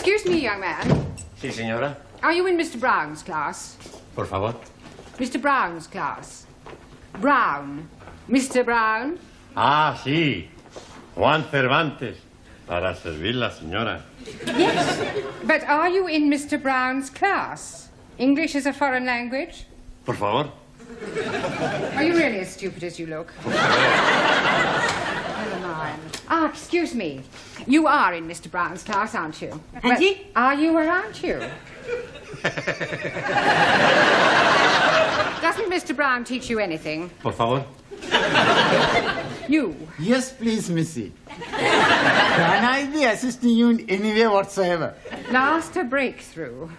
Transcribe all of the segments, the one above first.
Excuse me, young man. Sí, señora. Are you in Mr. Brown's class? Por favor. Mr. Brown's class. Brown. Mr. Brown? Ah, sí. Juan Cervantes. Para servirla, señora. Yes. But are you in Mr. Brown's class? English is a foreign language? Por favor. Are you really as stupid as you look? Never mind. Ah, excuse me. You are in Mr. Brown's class, aren't you? Ranjeet? Are you or aren't you? Doesn't Mr. Brown teach you anything? Por favor. You. Yes, please, Missy. Can I be assisting you in any way whatsoever? Last a breakthrough.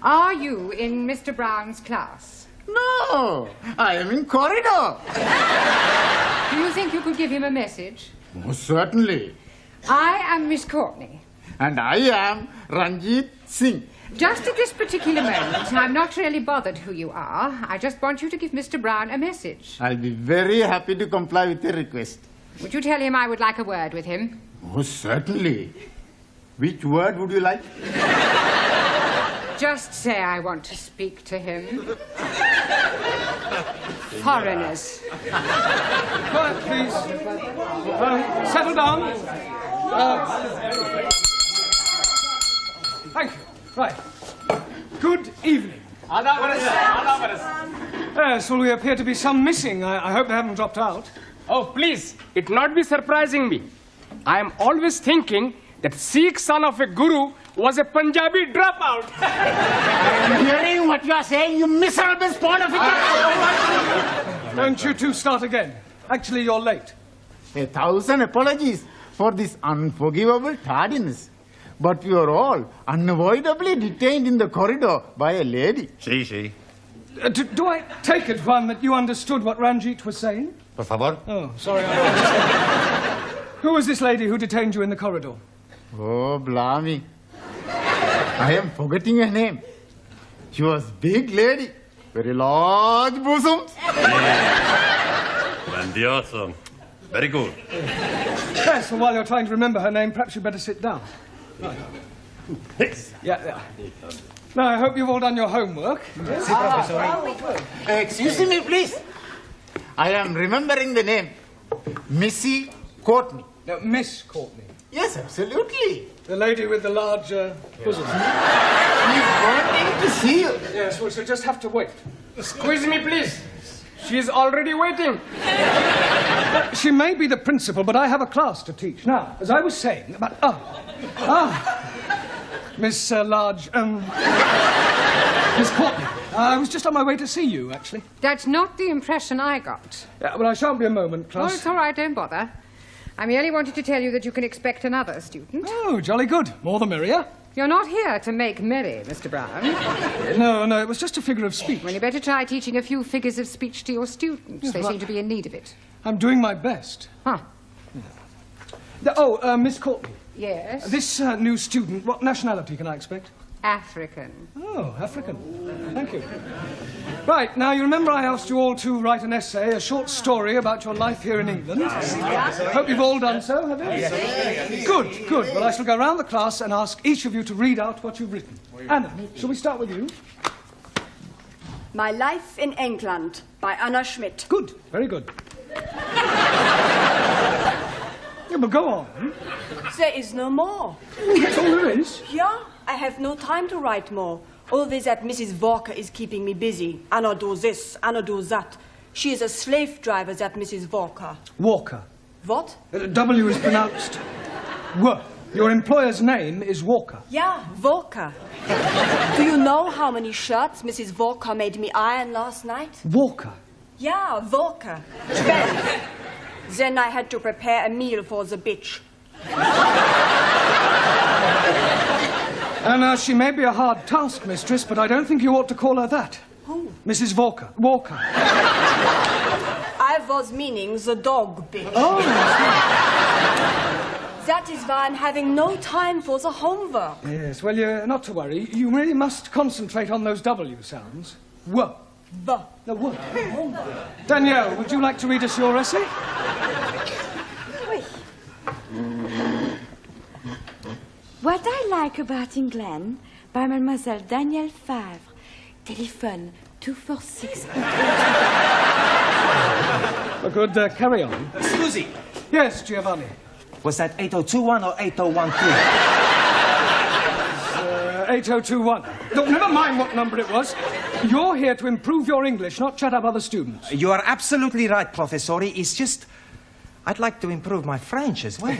Are you in Mr. Brown's class? No, I am in corridor. Do you think you could give him a message? Most certainly. I am Miss Courtney. And I am Ranjeet Singh. Just at this particular moment, I'm not really bothered who you are. I just want you to give Mr. Brown a message. I'll be very happy to comply with your request. Would you tell him I would like a word with him? Most certainly. Which word would you like? Just say I want to speak to him. Foreigners. Quiet, please. Settle down. Thank you. Right. Good evening. Yes, well, we appear to be some missing. I hope they haven't dropped out. Oh, please, it not be surprising me. I am always thinking that Sikh son of a guru was a Punjabi dropout. I'm hearing what you are saying, you miserable spawn of a... Don't you two start again. Actually, you're late. 1,000 apologies for this unforgivable tardiness. But we are all unavoidably detained in the corridor by a lady. Sí, sí. Do I take it, Juan, that you understood what Ranjeet was saying? Por favor. Oh, sorry. Who was this lady who detained you in the corridor? Oh, blimey. I am forgetting her name. She was big lady. Very large bosoms. Grandioso. Very good. Yes, well, while you're trying to remember her name, perhaps you'd better sit down. Right. Yeah. Now, I hope you've all done your homework. Excuse me, please. I am remembering the name. Missy Courtney. No, Miss Courtney. Yes, absolutely. The lady with the large bosom. She's wanting to see you. Yes, well, she'll just have to wait. Squeeze me, please. She is already waiting. She may be the principal, but I have a class to teach. Now, as I was saying about... Miss Miss Courtney. I was just on my way to see you, actually. That's not the impression I got. Yeah, but I shan't be a moment, class. Oh, it's all right, don't bother. I merely wanted to tell you that you can expect another student. Oh, jolly good. More the merrier. You're not here to make merry, Mr. Brown. No, it was just a figure of speech. Well, you better try teaching a few figures of speech to your students. Yes, They well, seem to be in need of it. I'm doing my best. Huh. Miss Courtney. Yes? This new student, what nationality can I expect? African. Oh, African. Thank you. Right, now you remember I asked you all to write an essay, a short story about your life here in England? Hope you've all done so, have you? Yes. Good. Well, I shall go round the class and ask each of you to read out what you've written. Anna, shall we start with you? My Life in England by Anna Schmidt. Good, very good. Yeah, but go on. There is no more. That's all there is. Yeah, I have no time to write more. Always that Mrs. Walker is keeping me busy. Anna do this, Anna do that. She is a slave driver, that Mrs. Walker. Walker. What? W is pronounced W. Your employer's name is Walker. Yeah, Walker. Do you know how many shirts Mrs. Walker made me iron last night? Walker. Yeah, Walker. 12. Then I had to prepare a meal for the bitch. And she may be a hard taskmistress, but I don't think you ought to call her that. Who? Mrs. Walker. Walker. I was meaning the dog bitch. Oh. That is why I'm having no time for the homework. Yes, well, you're not to worry. You really must concentrate on those W sounds. W. The. No, W. Danielle, would you like to read us your essay? What I like about England by Mademoiselle Danielle Favre. Telephone 246. Good, carry on. Susie, Yes, Giovanni. was that 8021 or 8013? 8021. Look, never mind what number it was. You're here to improve your English, not chat up other students. You are absolutely right, Professori. It's just, I'd like to improve my French as well.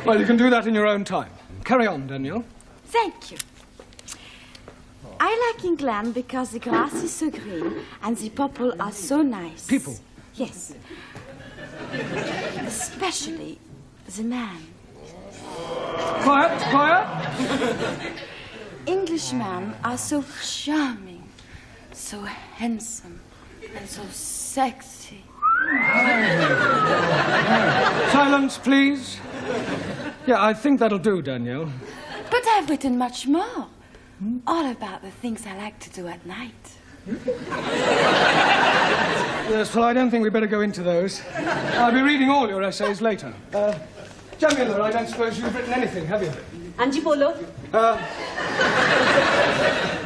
Well, you can do that in your own time. Carry on, Danielle. Thank you. I like England because the grass is so green and the people are so nice. People? Yes. Especially the man. Quiet, quiet. Englishmen are so charming, so handsome, and so sexy. Silence, please. Yeah, I think that'll do, Danielle. But I've written much more. All about the things I like to do at night. Yes, well, I don't think we'd better go into those. I'll be reading all your essays later. Jamila, I don't suppose you've written anything, have you? Anji bolo.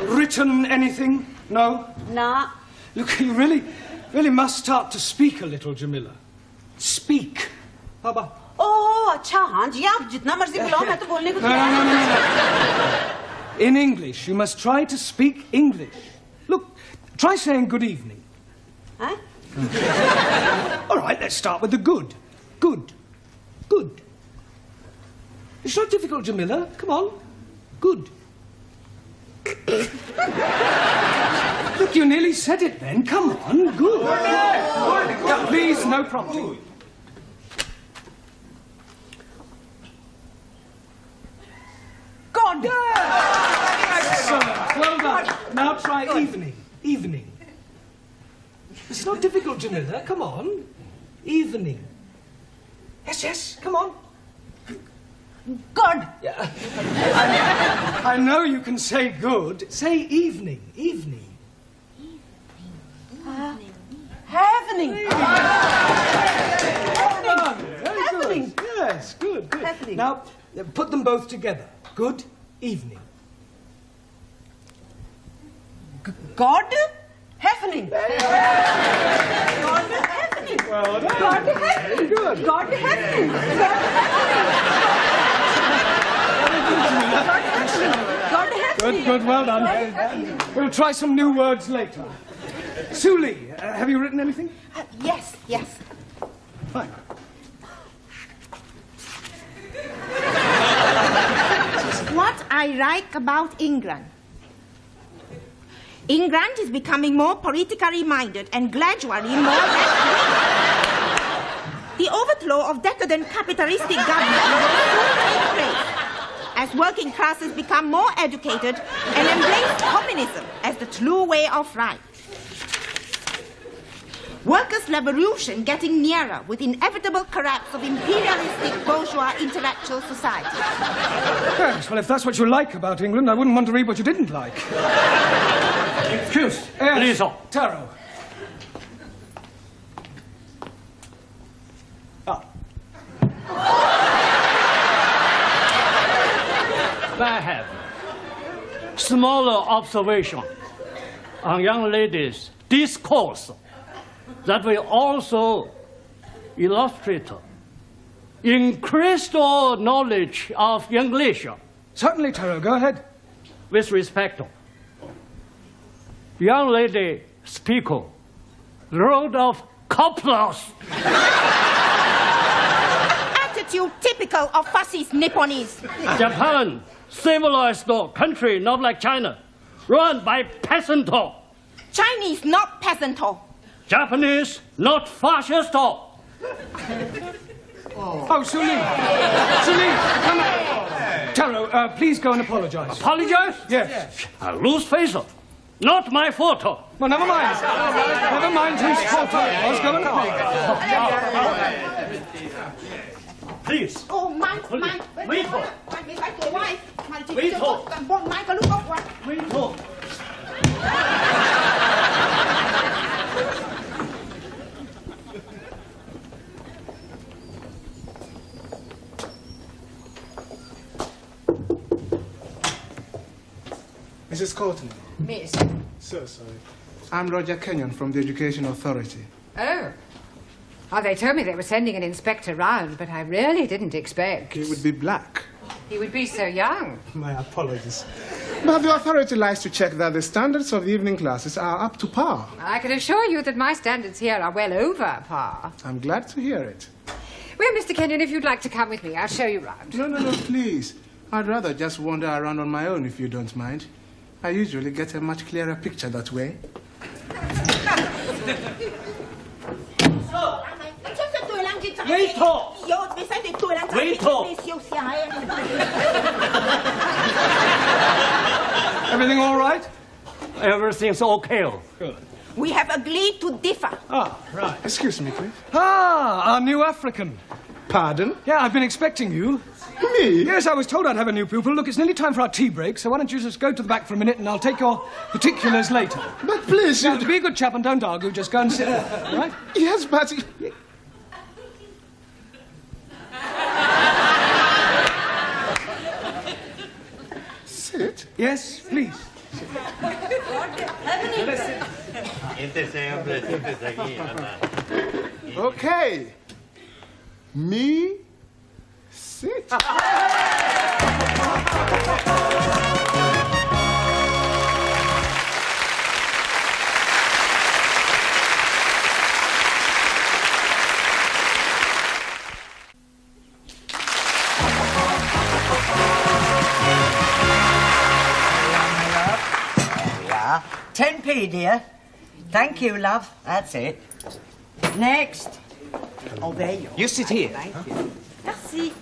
Written anything? No? Na. Look, you really must start to speak a little, Jamila. Speak. How about... Oh, अच्छा हाँ जी आप जितना मर्जी बुलाओ मैं तो बोलने को No. In English, you must try to speak English. Look, try saying good evening. Huh? All right, let's start with the good. Good. Good. It's not difficult, Jamila. Come on. Good. Look, you nearly said it then. Come on. Good. Now, please, no prompting. God. Excellent. Well done. Now try evening. Evening. It's not difficult, Jamila. Come on. Evening. Yes. Come on. God. Yeah. I know you can say good. Say evening. Evening. Happening. Very good. Yes, good. Happening. Now, put them both together. Good evening. God. Happening. God happening. Well done. God happening. Very good. God happening. God happening. Good, well done. We'll try some new words later. Suli, have you written anything? Yes. Fine. What I like about England. England is becoming more politically minded and gradually more The overthrow of decadent capitalistic government will soon take place as working classes become more educated and embrace communism as the true way of life. Workers' revolution getting nearer with inevitable collapse of imperialistic bourgeois intellectual society. Yes, well, if that's what you like about England, I wouldn't want to read what you didn't like. Excuse, Yes, please. Taro. I have smaller observation on young ladies' discourse that will also illustrate increased knowledge of English. Certainly, Taro, go ahead. With respect, young lady speaker wrote of couplers. Attitude typical of fascist Nipponese. Japan, civilized country, not like China, run by peasant. Chinese, not peasant. Japanese, not fascist. Oh, Suli, come on. Taro, please go and apologize. Apologize? Yes. I lose face. Not my fault. Well, never mind. Never mind whose fault it was. Go on. Please. Oh, my. Wait. Mrs. Courtney. Miss. So sorry. I'm Roger Kenyon from the Education Authority. Oh. Oh, they told me they were sending an inspector round, but I really didn't expect. He would be black. He would be so young. My apologies. But the authority likes to check that the standards of the evening classes are up to par. I can assure you that my standards here are well over par. I'm glad to hear it. Well, Mr. Kenyon, if you'd like to come with me, I'll show you round. No, please. I'd rather just wander around on my own if you don't mind. I usually get a much clearer picture that way. Everything all right? Everything's okay. Good. We have agreed to differ. Ah, right. Excuse me, please. Ah, our new African. Pardon? Yeah, I've been expecting you. Me? Yes, I was told I'd have a new pupil. Look, it's nearly time for our tea break, so why don't you just go to the back for a minute and I'll take your particulars later. But please, now, be a good chap and don't argue. Just go and sit there, all right? Yes, but... Sit? Yes, please. Okay. Me, sit. Yeah. 10p, dear. Thank you, love. That's it. Next. Oh, there you are. You sit here. Thank you. Merci.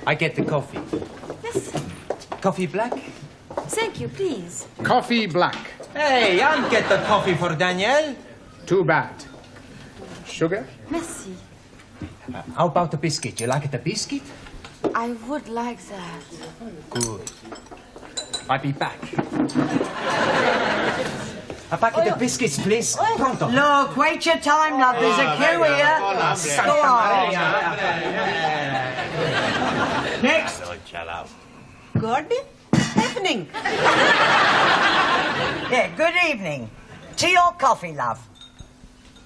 I get the coffee. Yes. Coffee black? Thank you, please. Coffee black. Hey, I'll get the coffee for Danielle. Too bad. Sugar? Merci. How about the biscuit? You like the biscuit? I would like that. Good. I'll be back. A packet of biscuits, please. Pronto. Look, wait your time, love. There's a queue here. Go on. Next. Good evening. Yeah, good evening. Tea or coffee, love?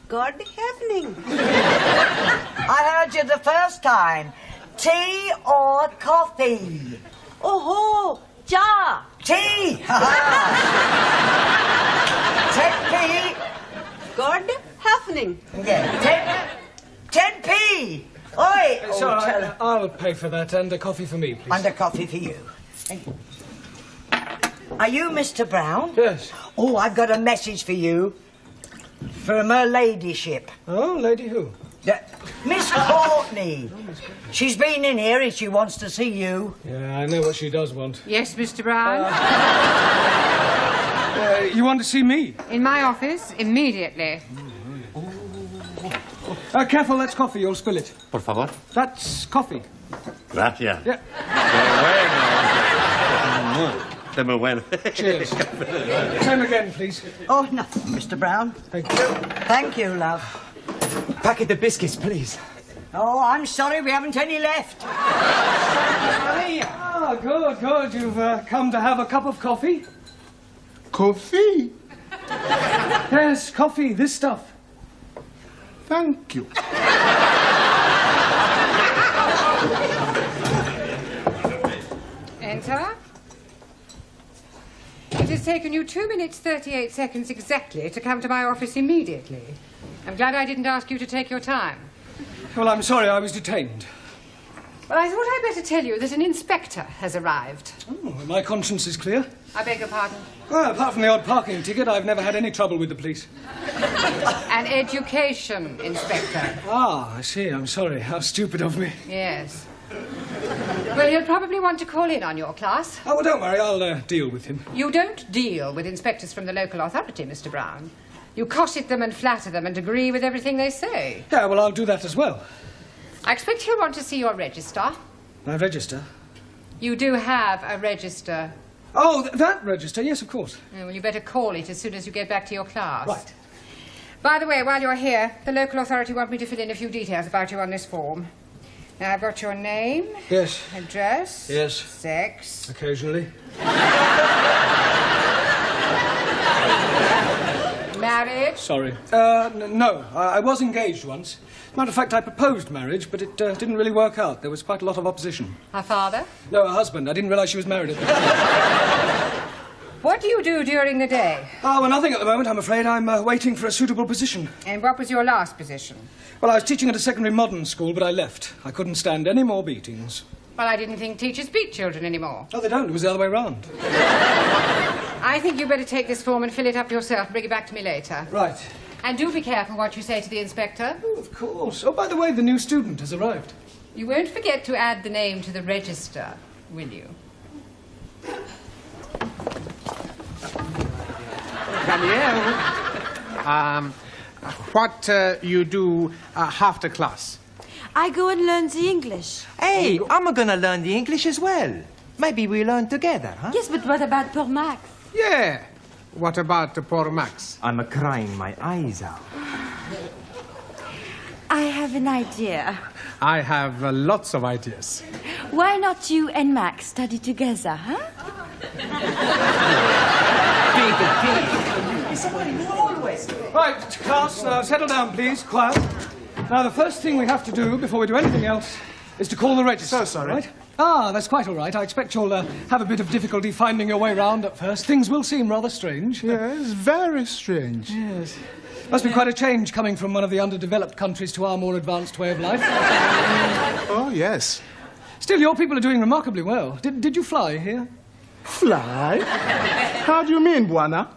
Good evening. I heard you the first time. Tea or coffee? Oh, ja. Tea! 10p. Good evening. Yeah, 10p. Oi! It's all right. I'll pay for that and a coffee for me, please. And a coffee for you. Thank you. Are you Mr. Brown? Yes. Oh, I've got a message for you. From her ladyship. Oh, lady who? Miss Courtney. She's been in here and she wants to see you. Yeah, I know what she does want. Yes, Mr. Brown? You want to see me? In my office, immediately. Careful, that's coffee. You'll spill it. Por favor. That's coffee. Gracias. Yeah. De muy bueno. Cheers. Same again, please. Oh, nothing, Mr. Brown. Thank you. Thank you, love. Packet of biscuits, please. Oh, I'm sorry, we haven't any left. Ah, good. You've come to have a cup of coffee? Coffee? Yes, coffee, this stuff. Thank you. Enter. It has taken you 2 minutes, 38 seconds exactly to come to my office immediately. I'm glad I didn't ask you to take your time. Well, I'm sorry I was detained. Well, I thought I'd better tell you that an inspector has arrived. Oh, my conscience is clear. I beg your pardon? Well, apart from the odd parking ticket, I've never had any trouble with the police. An education inspector. Ah, I see. I'm sorry. How stupid of me. Yes. Well, he'll probably want to call in on your class. Oh, well, don't worry. I'll deal with him. You don't deal with inspectors from the local authority, Mr. Brown. You cosset them and flatter them and agree with everything they say. Yeah, well, I'll do that as well. I expect he'll want to see your register. My register? You do have a register. Oh, that register? Yes, of course. Well, you better call it as soon as you get back to your class. Right. By the way, while you're here, the local authority want me to fill in a few details about you on this form. Now, I've got your name. Yes. Address. Yes. Sex. Occasionally. Married. Sorry. No. I was engaged once. As a matter of fact, I proposed marriage, but it didn't really work out. There was quite a lot of opposition. Her father? No, her husband. I didn't realise she was married at that time. What do you do during the day? Oh, well, nothing at the moment, I'm afraid. I'm waiting for a suitable position. And what was your last position? Well, I was teaching at a secondary modern school, but I left. I couldn't stand any more beatings. Well, I didn't think teachers beat children anymore. Oh, they don't. It was the other way round. I think you better take this form and fill it up yourself and bring it back to me later. Right. And do be careful what you say to the inspector. Oh, of course. Oh, by the way, the new student has arrived. You won't forget to add the name to the register, will you? Danielle, what you do after class? I go and learn the English. Hey, I'm gonna learn the English as well. Maybe we learn together, huh? Yes, but what about poor Max? Yeah. What about poor Max? I'm crying my eyes out. I have an idea. I have lots of ideas. Why not you and Max study together, huh? Right, class, now settle down, please. Quiet. Now, the first thing we have to do before we do anything else is to call the register. So sorry. Right? Ah, that's quite all right. I expect you'll have a bit of difficulty finding your way round at first. Things will seem rather strange. Yes, very strange. Yes. Must be quite a change coming from one of the underdeveloped countries to our more advanced way of life. Oh, yes. Still, your people are doing remarkably well. Did you fly here? Fly? How do you mean, Buana?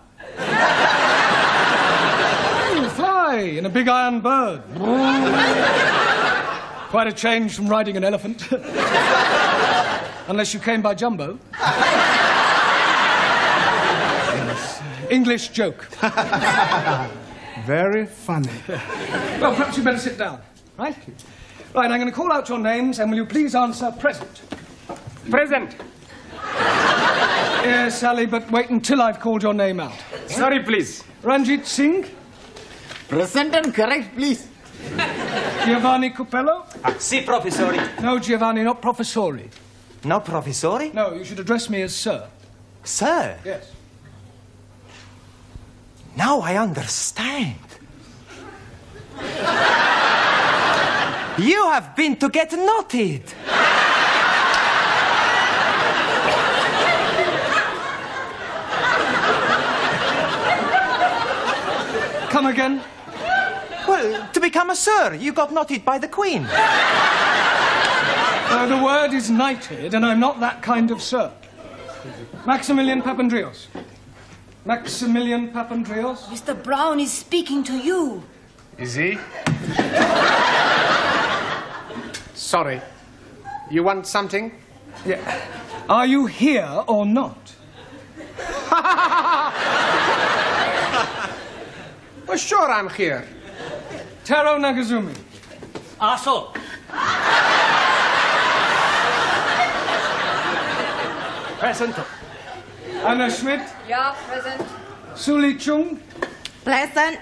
Fly in a big iron bird. Quite a change from riding an elephant. Unless you came by jumbo. Yes. English joke. Very funny. Well, perhaps you better sit down, right? Right, I'm going to call out your names, and will you please answer present? Present. Yes, Sally, but wait until I've called your name out. Sorry, please. Ranjeet Singh? Present and correct, please. Giovanni Coppello? Si, professori. No, Giovanni, not professori. No, professori? No, you should address me as sir. Sir? Yes. Now I understand. You have been to get knotted. Come again? Well, to become a sir, you got knotted by the Queen. The word is knighted, and I'm not that kind of sir. Maximilian Papandreous. Maximilian Papandreous? Mr. Brown is speaking to you. Is he? Sorry. You want something? Yeah. Are you here or not? Well, sure I'm here. Taro Nagazumi. Also, Present. Anna Schmidt. Yeah, present. Suli Chung. Pleasant.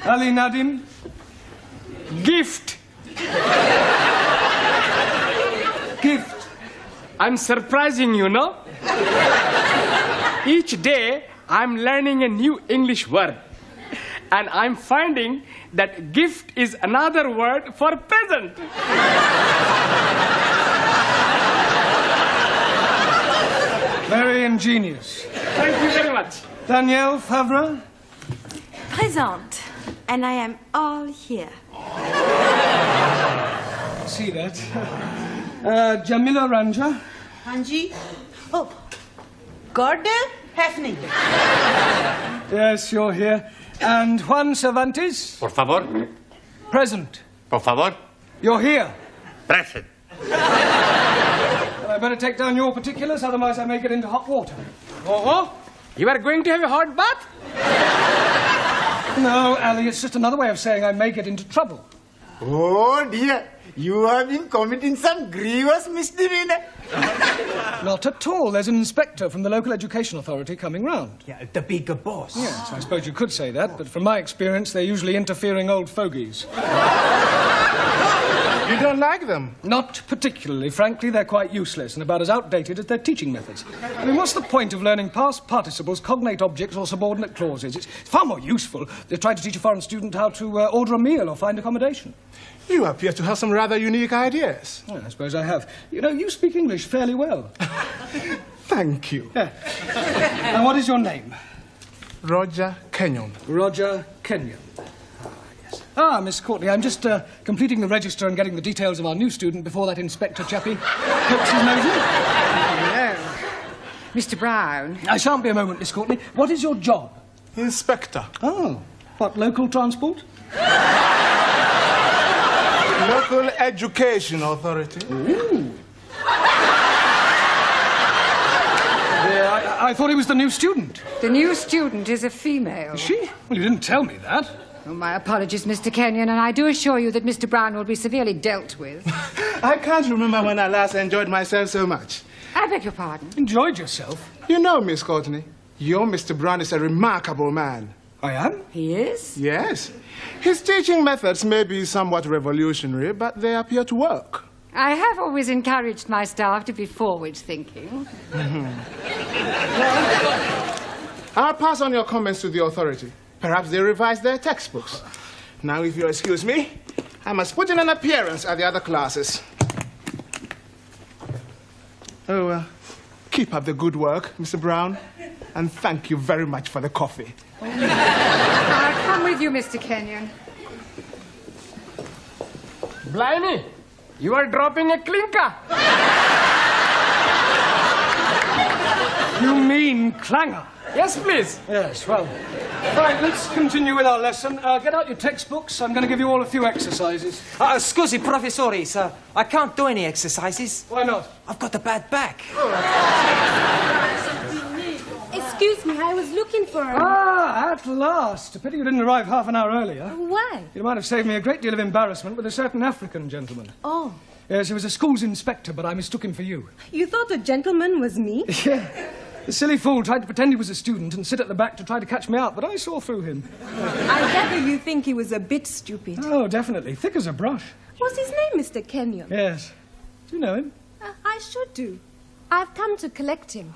Ali Nadim. Gift. Gift. I'm surprising you, no? Each day, I'm learning a new English word. And I'm finding that gift is another word for present. Very ingenious. Thank you very much. Danielle Favre. Present. And I am all here. See that. Jamila Ranja. Hanji. Oh, Gordon Heffning. Yes, you're here. And Juan Cervantes. Por favor. Present. Por favor. You're here. Present. I better take down your particulars, otherwise I may get into hot water. Oh, you are going to have a hot bath? No, Ali, it's just another way of saying I may get into trouble. Oh dear, you have been committing some grievous misdemeanor. Not at all. There's an inspector from the local education authority coming round. Yeah, the bigger boss. Yes, I suppose you could say that, but from my experience, they're usually interfering old fogies. You don't like them? Not particularly. Frankly, they're quite useless and about as outdated as their teaching methods. I mean, what's the point of learning past participles, cognate objects, or subordinate clauses? It's far more useful than trying to teach a foreign student how to order a meal or find accommodation. You appear to have some rather unique ideas. Well, I suppose I have. You know, you speak English fairly well. Thank you. Yeah. And what is your name? Roger Kenyon. Roger Kenyon. Miss Courtney, I'm just completing the register and getting the details of our new student before that inspector chappie pokes his nose in. Hello. Mr. Brown. I shan't be a moment, Miss Courtney. What is your job? Inspector. Oh. What, local transport? Local Education Authority. Ooh. I thought he was the new student. The new student is a female. Is she? Well, you didn't tell me that. Oh, my apologies, Mr. Kenyon, and I do assure you that Mr. Brown will be severely dealt with. I can't remember when I last enjoyed myself so much. I beg your pardon? Enjoyed yourself? You know, Miss Courtney, your Mr. Brown is a remarkable man. I am? He is? Yes. His teaching methods may be somewhat revolutionary, but they appear to work. I have always encouraged my staff to be forward-thinking. I'll pass on your comments to the authority. Perhaps they revise their textbooks. Now, if you'll excuse me, I must put in an appearance at the other classes. Oh, keep up the good work, Mr. Brown, and thank you very much for the coffee. I'll come with you, Mr. Kenyon. Blimey, you are dropping a clinker. You mean clanger? Yes, please. Yes, well. Right, let's continue with our lesson. Get out your textbooks. I'm going to give you all a few exercises. Scusi, professore, sir. I can't do any exercises. Why not? I've got a bad back. Excuse me, I was looking for her. At last. A pity you didn't arrive half an hour earlier. Why? You might have saved me a great deal of embarrassment with a certain African gentleman. Oh. Yes, he was a school's inspector, but I mistook him for you. You thought the gentleman was me? Yeah. The silly fool tried to pretend he was a student and sit at the back to try to catch me out, but I saw through him. I gather you think he was a bit stupid. Oh, definitely. Thick as a brush. What's his name, Mr. Kenyon? Yes. Do you know him? I should do. I've come to collect him.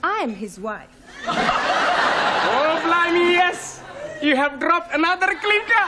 I am his wife. Oh, blimey, yes. You have dropped another clinker.